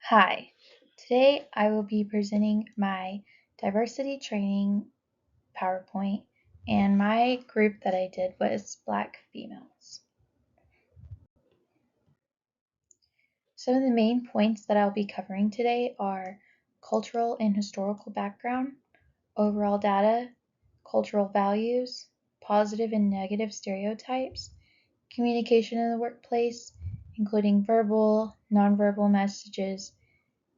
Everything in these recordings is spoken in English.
Hi, today I will be presenting my diversity training PowerPoint, and my group that I did was Black females. Some of the main points that I'll be covering today are cultural and historical background, overall data, cultural values, positive and negative stereotypes, communication in the workplace, including verbal, nonverbal messages,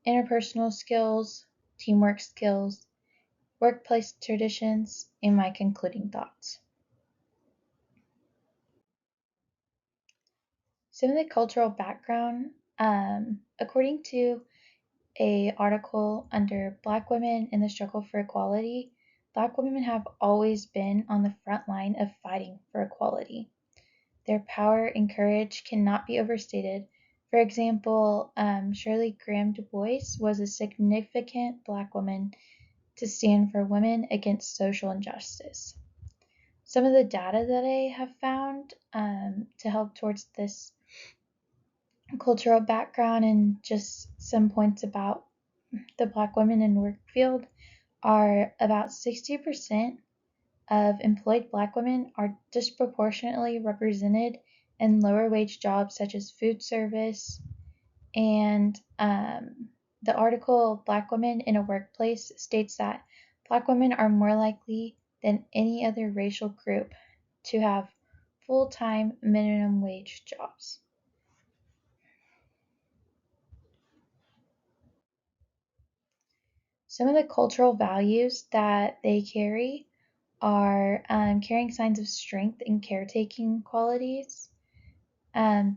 interpersonal skills, teamwork skills, workplace traditions, and my concluding thoughts. Some of the cultural background, according to a article under Black Women in the Struggle for Equality, Black women have always been on the front line of fighting for equality. Their power and courage cannot be overstated. For example, Shirley Graham Du Bois was a significant Black woman to stand for women against social injustice. Some of the data that I have found to help towards this cultural background and just some points about the Black women in work field are about 60% of employed Black women are disproportionately represented in lower wage jobs such as food service. And the article Black Women in a Workplace states that Black women are more likely than any other racial group to have full-time minimum wage jobs. Some of the cultural values that they carry are carrying signs of strength and caretaking qualities.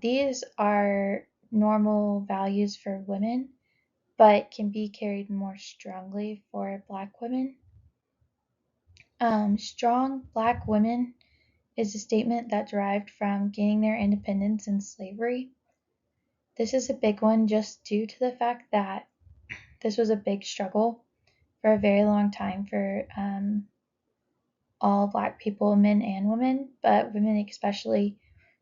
These are normal values for women, but can be carried more strongly for Black women. Strong Black women is a statement that derived from gaining their independence in slavery. This is a big one just due to the fact that this was a big struggle for a very long time for all Black people, men and women, but women especially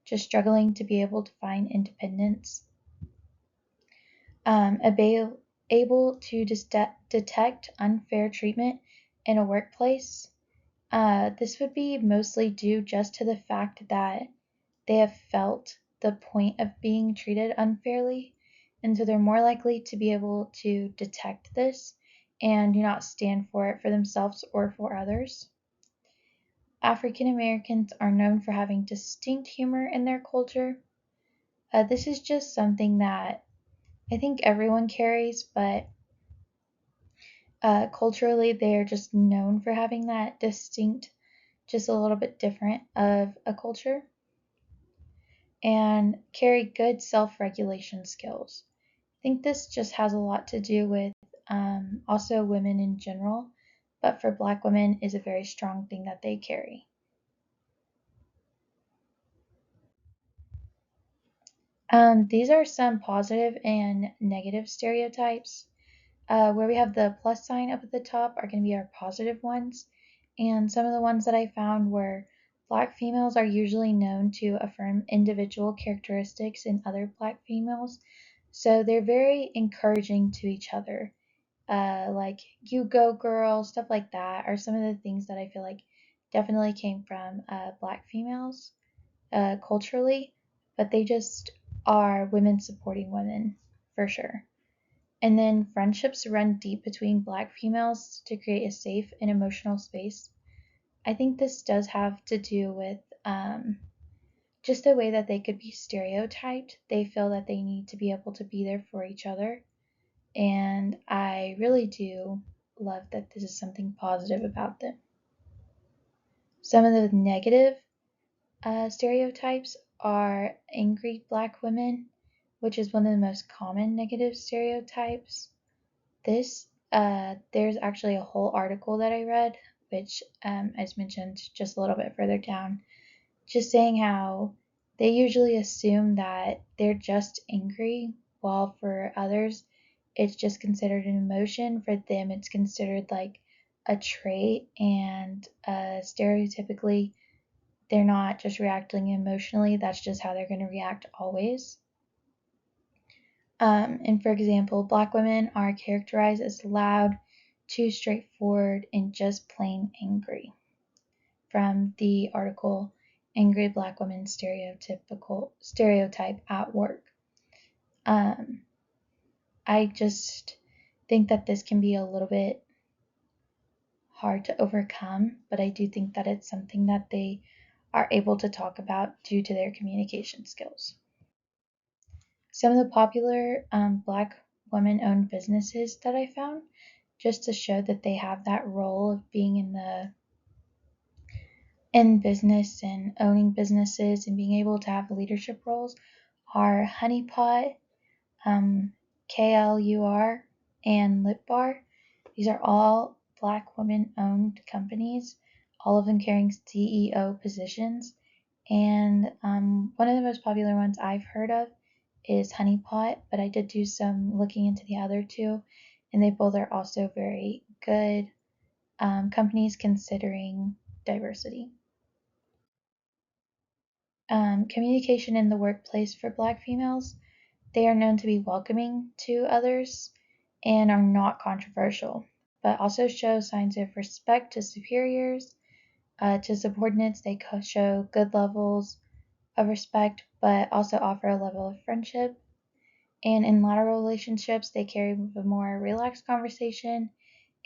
just struggling to be able to find independence. Able to detect unfair treatment in a workplace. This would be mostly due just to the fact that they have felt the point of being treated unfairly, and so they're more likely to be able to detect this and do not stand for it for themselves or for others. African Americans are known for having distinct humor in their culture. This is just something that I think everyone carries, but culturally they're just known for having that distinct, just a little bit different of a culture, and carry good self-regulation skills. I think this just has a lot to do with also women in general, but for Black women is a very strong thing that they carry. These are some positive and negative stereotypes. Where we have the plus sign up at the top are going to be our positive ones, and some of the ones that I found were Black females are usually known to affirm individual characteristics in other Black females, so they're very encouraging to each other. Like you go girl, stuff like that are some of the things that I feel like definitely came from Black females culturally, but they just are women supporting women for sure. And then friendships run deep between Black females to create a safe and emotional space. I think this does have to do with just the way that they could be stereotyped. They feel that they need to be able to be there for each other. And I really do love that this is something positive about them. Some of the negative stereotypes are angry Black women, which is one of the most common negative stereotypes. There's actually a whole article that I read, which, as mentioned just a little bit further down, just saying how they usually assume that they're just angry, while for others, it's just considered an emotion. For them, it's considered like a trait, and stereotypically, they're not just reacting emotionally, that's just how they're going to react always. And for example, Black women are characterized as loud, too straightforward, and just plain angry. From the article Angry Black Women Stereotype at Work. I just think that this can be a little bit hard to overcome, but I do think that it's something that they are able to talk about due to their communication skills. Some of the popular Black women-owned businesses that I found, just to show that they have that role of being in business and owning businesses and being able to have leadership roles, are Honey Pot, KLUR, and Lip Bar. These are all Black women-owned companies, all of them carrying CEO positions. And one of the most popular ones I've heard of is Honey Pot, but I did do some looking into the other two, and they both are also very good companies considering diversity. Communication in the workplace for Black females. They are known to be welcoming to others and are not controversial, but also show signs of respect to superiors, to subordinates. They show good levels of respect, but also offer a level of friendship. And in lateral relationships, they carry a more relaxed conversation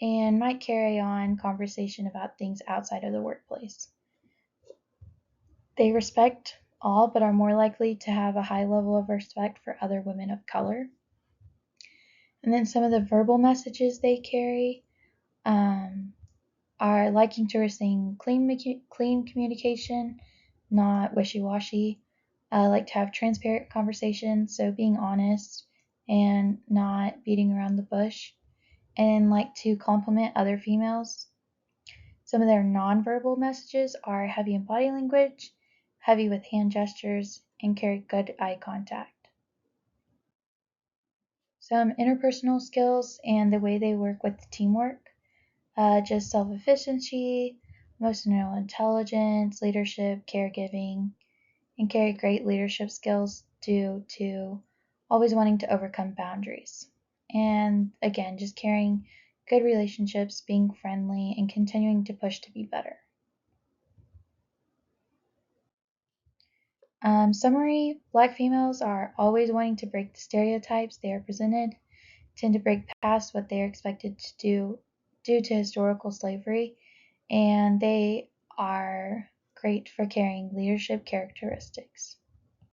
and might carry on conversation about things outside of the workplace. They respect all, but are more likely to have a high level of respect for other women of color. And then some of the verbal messages they carry are liking to receive clean communication, not wishy-washy. Like to have transparent conversations, so being honest and not beating around the bush, and like to compliment other females. Some of their nonverbal messages are heavy in body language, heavy with hand gestures, and carry good eye contact. Some interpersonal skills and the way they work with teamwork, just self-efficiency, emotional intelligence, leadership, caregiving, and carry great leadership skills due to always wanting to overcome boundaries. And again, just carrying good relationships, being friendly, and continuing to push to be better. Summary: Black females are always wanting to break the stereotypes they are presented, tend to break past what they are expected to do due to historical slavery, and they are great for carrying leadership characteristics.